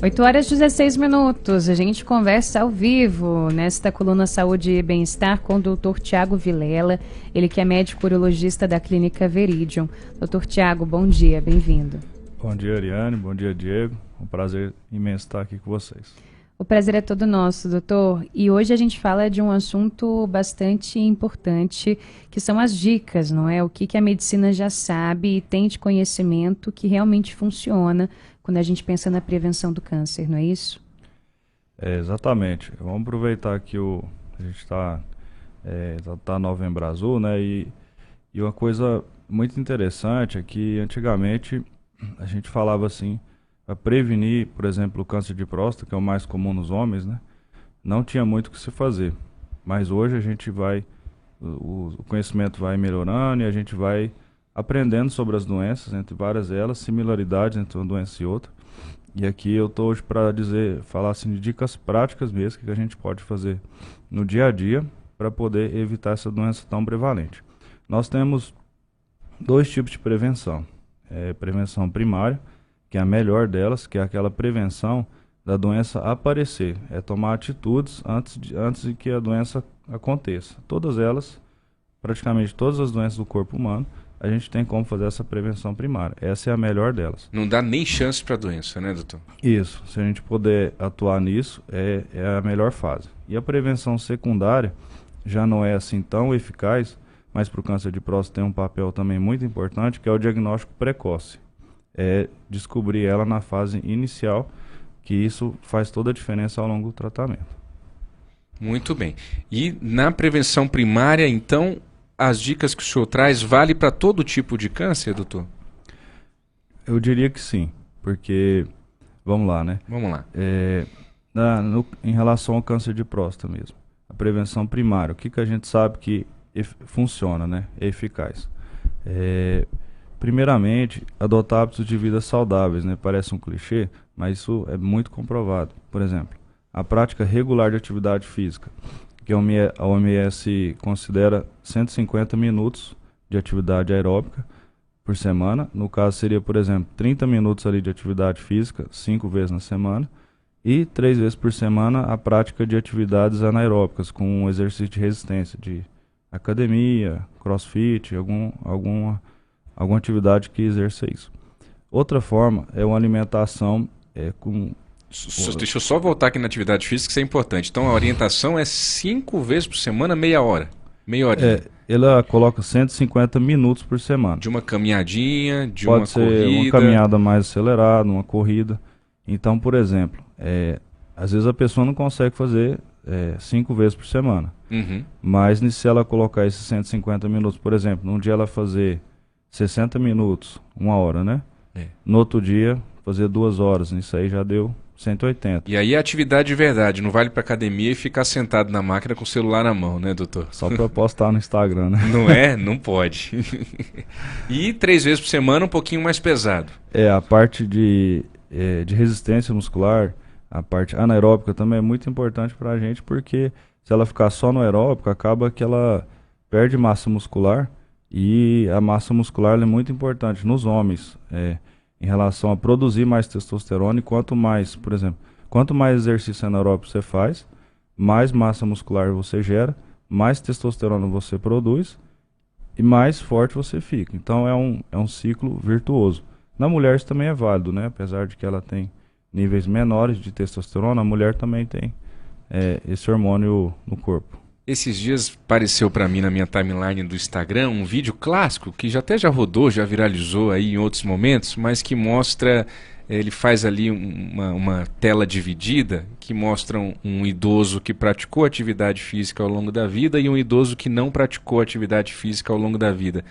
8h16. A gente conversa ao vivo nesta coluna Saúde e Bem-Estar com o Dr. Tiago Vilela, ele que é médico urologista da Clínica Veridium. Dr. Tiago, bom dia, bem-vindo. Bom dia, Ariane, bom dia, Diego. Um prazer imenso estar aqui com vocês. O prazer é todo nosso, doutor. E hoje a gente fala de um assunto bastante importante, que são as dicas, não é? O que a medicina já sabe e tem de conhecimento que realmente funciona quando a gente pensa na prevenção do câncer, não é isso? Exatamente. Vamos aproveitar que a gente está Novembro Azul, né? E uma coisa muito interessante é que antigamente a gente falava assim, para prevenir, por exemplo, o câncer de próstata, que é o mais comum nos homens, né? Não tinha muito o que se fazer. Mas hoje a gente o conhecimento vai melhorando e a gente vai aprendendo sobre as doenças, entre várias delas, similaridades entre uma doença e outra. E aqui eu estou hoje para falar assim, de dicas práticas mesmo, que a gente pode fazer no dia a dia para poder evitar essa doença tão prevalente. Nós temos dois tipos de prevenção. Prevenção primária, que é a melhor delas, que é aquela prevenção da doença aparecer. É tomar atitudes antes de que a doença aconteça. Todas elas, praticamente todas as doenças do corpo humano, a gente tem como fazer essa prevenção primária. Essa é a melhor delas. Não dá nem chance para a doença, né, doutor? Isso. Se a gente puder atuar nisso, é a melhor fase. E a prevenção secundária já não é assim tão eficaz, mas para o câncer de próstata tem um papel também muito importante, que é o diagnóstico precoce. É descobrir ela na fase inicial, que isso faz toda a diferença ao longo do tratamento. Muito bem. E na prevenção primária, então, as dicas que o senhor traz vale para todo tipo de câncer, doutor? Eu diria que sim, porque, vamos lá, né? Vamos lá. Em relação ao câncer de próstata mesmo, a prevenção primária, o que a gente sabe que funciona, né? É eficaz. Primeiramente, adotar hábitos de vida saudáveis, né? Parece um clichê, mas isso é muito comprovado. Por exemplo, a prática regular de atividade física, que a OMS considera 150 minutos de atividade aeróbica por semana. No caso seria, por exemplo, 30 minutos ali de atividade física, 5 vezes na semana, e 3 vezes por semana a prática de atividades anaeróbicas, com um exercício de resistência, de academia, crossfit, alguma atividade que exerça isso. Outra forma é uma alimentação com... Deixa eu só voltar aqui na atividade física, isso é importante. Então a orientação é 5 vezes por semana, meia hora. Meia hora. Ela coloca 150 minutos por semana. De uma caminhadinha, de Pode uma ser corrida. uma caminhada mais acelerada, uma corrida. Então, por exemplo, às vezes a pessoa não consegue fazer 5 vezes por semana. Uhum. Mas se ela colocar esses 150 minutos, por exemplo, num dia ela fazer 60 minutos, 1 hora, né? No outro dia, fazer 2 horas. Isso aí já deu 180. E aí é atividade de verdade, não vale para academia e ficar sentado na máquina com o celular na mão, né, doutor? Só para postar no Instagram, né? Não é? Não pode. E 3 vezes por semana um pouquinho mais pesado. A parte de resistência muscular, a parte anaeróbica também é muito importante para a gente, porque se ela ficar só no aeróbico, acaba que ela perde massa muscular, e a massa muscular é muito importante nos homens, em relação a produzir mais testosterona. E quanto mais, por exemplo, quanto mais exercício anaeróbico você faz, mais massa muscular você gera, mais testosterona você produz e mais forte você fica. Então é um ciclo virtuoso. Na mulher isso também é válido, né? Apesar de que ela tem níveis menores de testosterona, a mulher também tem esse hormônio no corpo. Esses dias apareceu para mim na minha timeline do Instagram um vídeo clássico que já rodou, já viralizou aí em outros momentos, mas que mostra, ele faz ali uma tela dividida que mostra um idoso que praticou atividade física ao longo da vida e um idoso que não praticou atividade física ao longo da vida.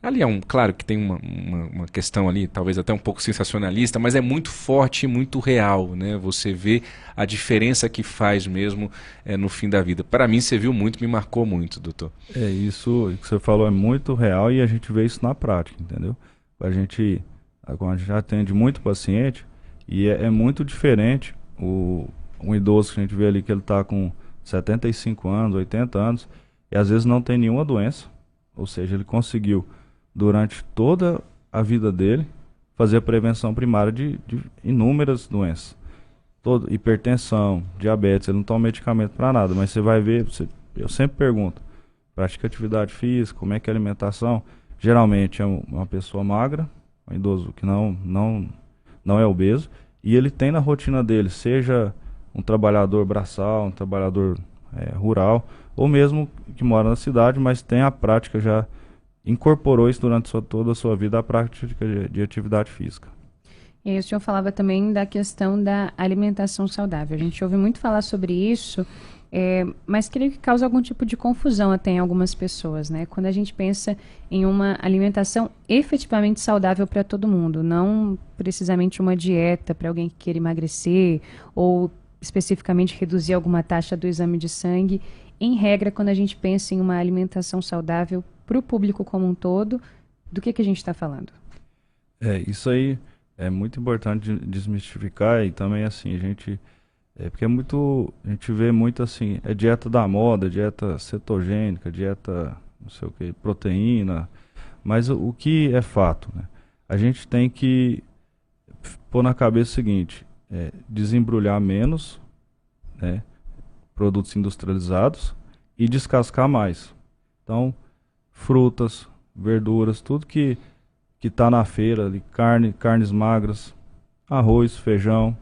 Ali claro que tem uma questão ali, talvez até um pouco sensacionalista, mas é muito forte e muito real, né? Você vê a diferença que faz mesmo no fim da vida. Para mim, você viu muito, me marcou muito, doutor. Isso que você falou é muito real e a gente vê isso na prática, entendeu? A gente já atende muito paciente e é muito diferente um idoso que a gente vê ali que ele está com 75 anos, 80 anos e às vezes não tem nenhuma doença, ou seja, ele conseguiu durante toda a vida dele fazer a prevenção primária de inúmeras doenças. hipertensão, diabetes, ele não toma medicamento para nada, mas você vai ver, eu sempre pergunto, pratica atividade física, como é que é a alimentação? Geralmente é uma pessoa magra, um idoso que não é obeso, e ele tem na rotina dele, seja um trabalhador braçal, um trabalhador rural, ou mesmo que mora na cidade, mas tem a prática, já incorporou isso durante toda a sua vida, a prática de atividade física. E aí o senhor falava também da questão da alimentação saudável. A gente ouve muito falar sobre isso, mas creio que causa algum tipo de confusão até em algumas pessoas, né? Quando a gente pensa em uma alimentação efetivamente saudável para todo mundo, não precisamente uma dieta para alguém que queira emagrecer ou especificamente reduzir alguma taxa do exame de sangue. Em regra, quando a gente pensa em uma alimentação saudável para o público como um todo, do que a gente está falando? Isso aí é muito importante desmistificar e também assim, porque a gente vê muito assim, dieta da moda, dieta cetogênica, dieta não sei o que, proteína, mas o que é fato, né? A gente tem que pôr na cabeça o seguinte, desembrulhar menos, né, produtos industrializados e descascar mais. Então, frutas, verduras, tudo que está na feira, ali, carnes magras, arroz, feijão,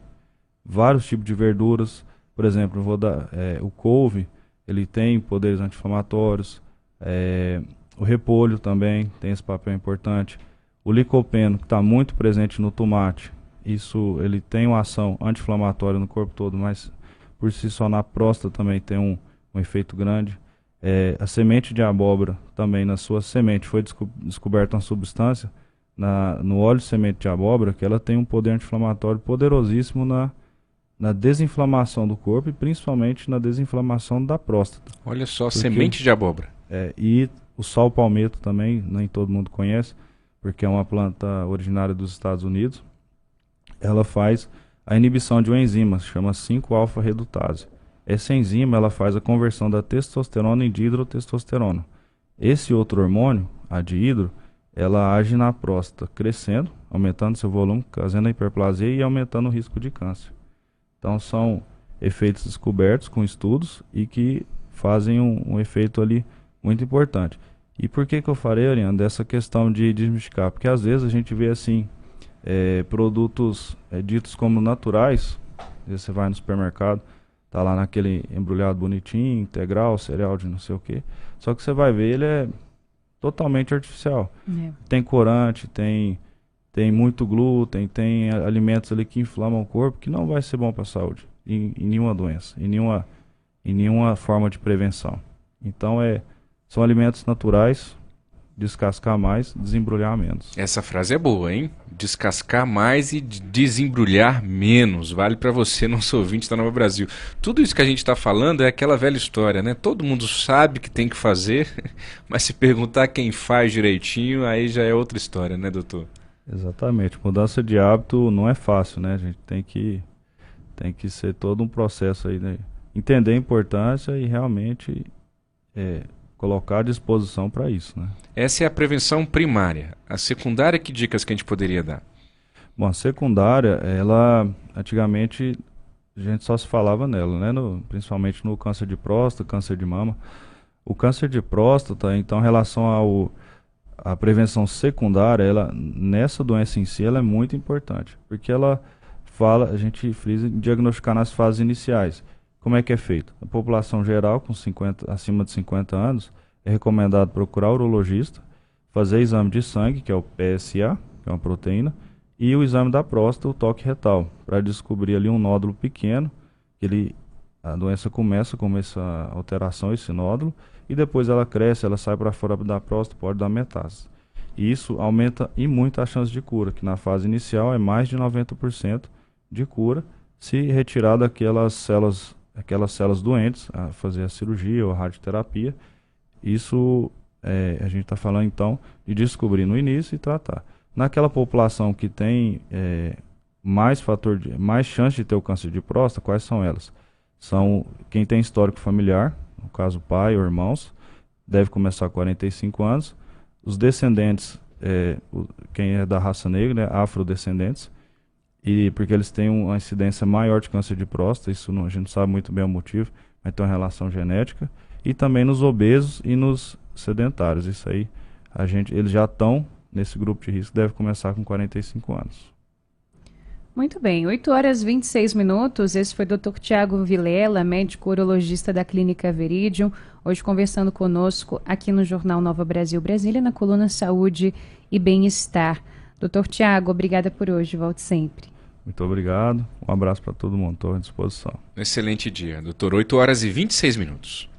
vários tipos de verduras. Por exemplo, eu vou dar o couve, ele tem poderes anti-inflamatórios, o repolho também tem esse papel importante. O licopeno, que está muito presente no tomate, ele tem uma ação anti-inflamatória no corpo todo, mas por si só na próstata também tem um efeito grande. A semente de abóbora também, na sua semente, foi descoberta uma substância no óleo de semente de abóbora que ela tem um poder anti-inflamatório poderosíssimo na desinflamação do corpo e principalmente na desinflamação da próstata. Olha só, semente de abóbora. E o sal palmeto também, nem todo mundo conhece, porque é uma planta originária dos Estados Unidos. Ela faz a inibição de uma enzima, chama 5-alfa-redutase. Essa enzima ela faz a conversão da testosterona em dihidrotestosterona. Esse outro hormônio, a dihidro, ela age na próstata, crescendo, aumentando seu volume, causando a hiperplasia e aumentando o risco de câncer. Então são efeitos descobertos com estudos e que fazem um efeito ali muito importante. E por que eu falei, Ariane, dessa questão de desmistificar? Porque às vezes a gente vê assim, produtos ditos como naturais, você vai no supermercado, tá lá naquele embrulhado bonitinho, integral, cereal de não sei o que, só que você vai ver, ele é totalmente artificial. Tem corante, tem muito glúten, tem alimentos ali que inflamam o corpo, que não vai ser bom para a saúde, em nenhuma doença, em nenhuma forma de prevenção. Então são alimentos naturais, descascar mais, desembrulhar menos. Essa frase é boa, hein? Descascar mais e desembrulhar menos. Vale para você, nosso ouvinte da Nova Brasil. Tudo isso que a gente está falando é aquela velha história, né? Todo mundo sabe que tem que fazer, mas se perguntar quem faz direitinho, aí já é outra história, né, doutor? Exatamente. Mudança de hábito não é fácil, né? A gente tem que ser todo um processo aí, né? Entender a importância e realmente colocar à disposição para isso, né? Essa é a prevenção primária. A secundária, que dicas que a gente poderia dar? Bom, a secundária, antigamente a gente só se falava nela, né? Principalmente no câncer de próstata, câncer de mama. O câncer de próstata, então, em relação à prevenção secundária, nessa doença em si, ela é muito importante, porque a gente frisa em diagnosticar nas fases iniciais. Como é que é feito? A população geral, acima de 50 anos, é recomendado procurar o urologista, fazer exame de sangue, que é o PSA, que é uma proteína, e o exame da próstata, o toque retal, para descobrir ali um nódulo pequeno, a doença começa com essa alteração, esse nódulo, e depois ela cresce, ela sai para fora da próstata, pode dar metástase. E isso aumenta e muito a chance de cura, que na fase inicial é mais de 90% de cura, se retirar daquelas células doentes, a fazer a cirurgia ou a radioterapia. Isso a gente está falando então de descobrir no início e tratar. Naquela população que tem mais chance de ter o câncer de próstata, quais são elas? São quem tem histórico familiar, no caso pai ou irmãos, deve começar com 45 anos. Os descendentes, quem é da raça negra, né, afrodescendentes, e porque eles têm uma incidência maior de câncer de próstata, isso não, a gente não sabe muito bem o motivo, mas tem uma relação genética, e também nos obesos e nos sedentários. Isso aí, eles já estão nesse grupo de risco, deve começar com 45 anos. Muito bem, 8 horas e 26 minutos. Esse foi o Dr. Tiago Vilela, médico urologista da Clínica Veridium, hoje conversando conosco aqui no Jornal Nova Brasil Brasília, na coluna Saúde e Bem-Estar. Dr. Tiago, obrigada por hoje, volte sempre. Muito obrigado, um abraço para todo mundo, estou à disposição. Excelente dia, doutor. 8 horas e 26 minutos.